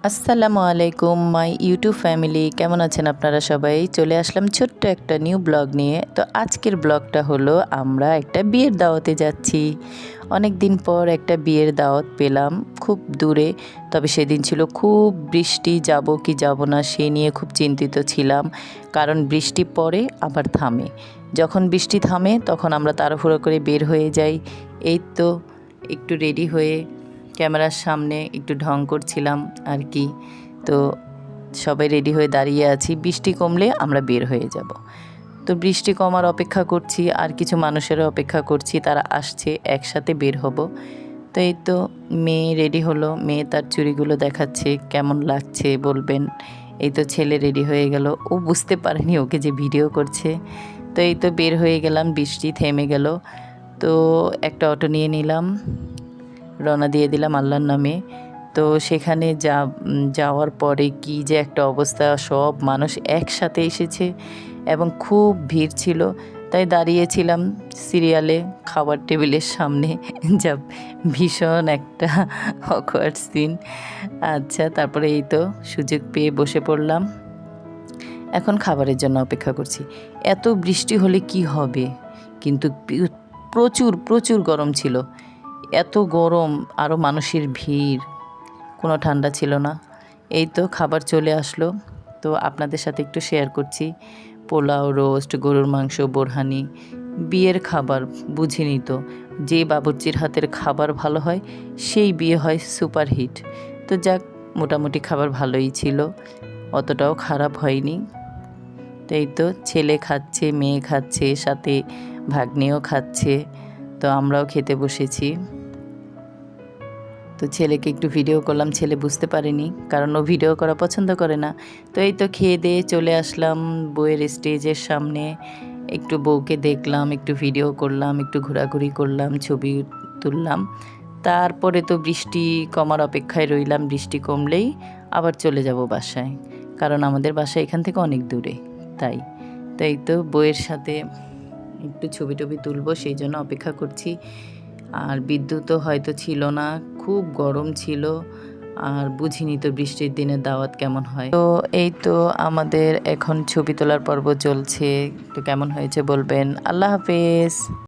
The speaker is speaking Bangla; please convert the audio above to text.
আসসালামু আলাইকুম মাই ইউটিউব ফ্যামিলি, কেমন আছেন আপনারা সবাই? চলে আসলাম ছোট্ট একটা নিউ ব্লগ নিয়ে। তো আজকের ব্লগটা হলো আমরা একটা বিয়ের দাওয়াতে যাচ্ছি। অনেক দিন পর একটা বিয়ের দাওয়াত পেলাম খুব দূরে, তবে সেদিন ছিল খুব বৃষ্টি, যাব কি যাব না সে নিয়ে খুব চিন্তিত ছিলাম, কারণ বৃষ্টি পড়ে আবার থামে। যখন বৃষ্টি থামে তখন আমরা তাড়াহুড়ো করে বের হয়ে যাই। এই তো একটু রেডি হয়ে ক্যামেরার সামনে একটু ঢং করছিলাম আর কি। তো সবাই রেডি হয়ে দাঁড়িয়ে আছি, বৃষ্টি কমলে আমরা বের হয়ে যাব। তো বৃষ্টি কমার অপেক্ষা করছি, আর কিছু মানুষেরও অপেক্ষা করছি, তারা আসছে, একসাথে বের হব। তো এই তো মেয়ে রেডি হলো, মেয়ে তার চুড়িগুলো দেখাচ্ছে, কেমন লাগছে বলবেন। এই তো ছেলে রেডি হয়ে গেল, ও বুঝতে পারেনি ওকে যে ভিডিও করছে। তো এই তো বের হয়ে গেলাম, বৃষ্টি থেমে গেল। তো একটা অটো নিয়ে নিলাম, রওনা দিয়ে দিলাম আল্লাহর নামে। তো সেখানে যাওয়ার পরে কি যে একটা অবস্থা, সব মানুষ একসাথে এসেছে এবং খুব ভিড় ছিল। তাই দাঁড়িয়েছিলাম সিরিয়ালে খাবার টেবিলের সামনে, যা ভীষণ একটা অকওয়ার্ড সিন। আচ্ছা, তারপরে এই তো সুযোগ পেয়ে বসে পড়লাম, এখন খাবারের জন্য অপেক্ষা করছি। এত বৃষ্টি হলে কি হবে, কিন্তু প্রচুর প্রচুর গরম ছিল, এত গরম, আরও মানুষের ভিড়, কোনো ঠান্ডা ছিল না। এই তো খাবার চলে আসলো, তো আপনাদের সাথে একটু শেয়ার করছি। পোলাও, রোস্ট, গরুর মাংস, বোরহানি, বিয়ের খাবার বুঝিনি তো, যে বাবুর্চির হাতের খাবার ভালো হয় সেই বিয়ে হয় সুপারহিট। তো যাক, মোটামুটি খাবার ভালোই ছিল, অতটাও খারাপ হয়নি। তো এই তো ছেলে খাচ্ছে, মেয়ে খাচ্ছে, সাথে ভাগ্নেও খাচ্ছে। তো আমরাও খেতে বসেছি। তো ছেলেকে একটু ভিডিও করলাম, ছেলে বুঝতে পারেনি, কারণ ও ভিডিও করা পছন্দ করে না। তো এই তো খেয়ে দিয়ে চলে আসলাম বউয়ের স্টেজের সামনে, একটু বউকে দেখলাম, একটু ভিডিও করলাম, একটু ঘোরাঘুরি করলাম, ছবি তুললাম। তারপরে তো বৃষ্টি কমার অপেক্ষায় রইলাম, বৃষ্টি কমলেই আবার চলে যাব বাসায়, কারণ আমাদের বাসা এখান থেকে অনেক দূরে। তাই তো এই তো বউয়ের সাথে একটু ছবি টবি তুলবো, সেই জন্য অপেক্ষা করছি। আর বিদ্যুৎও হয়তো ছিল না, খুব গরম ছিল, আর বুঝিনি তো বৃষ্টির দিনে দাওয়াত কেমন হয়। তো এই তো আমাদের এখন ছবি তোলার পর্ব চলছে, তো কেমন হয়েছে বলবেন। আল্লাহ হাফেজ।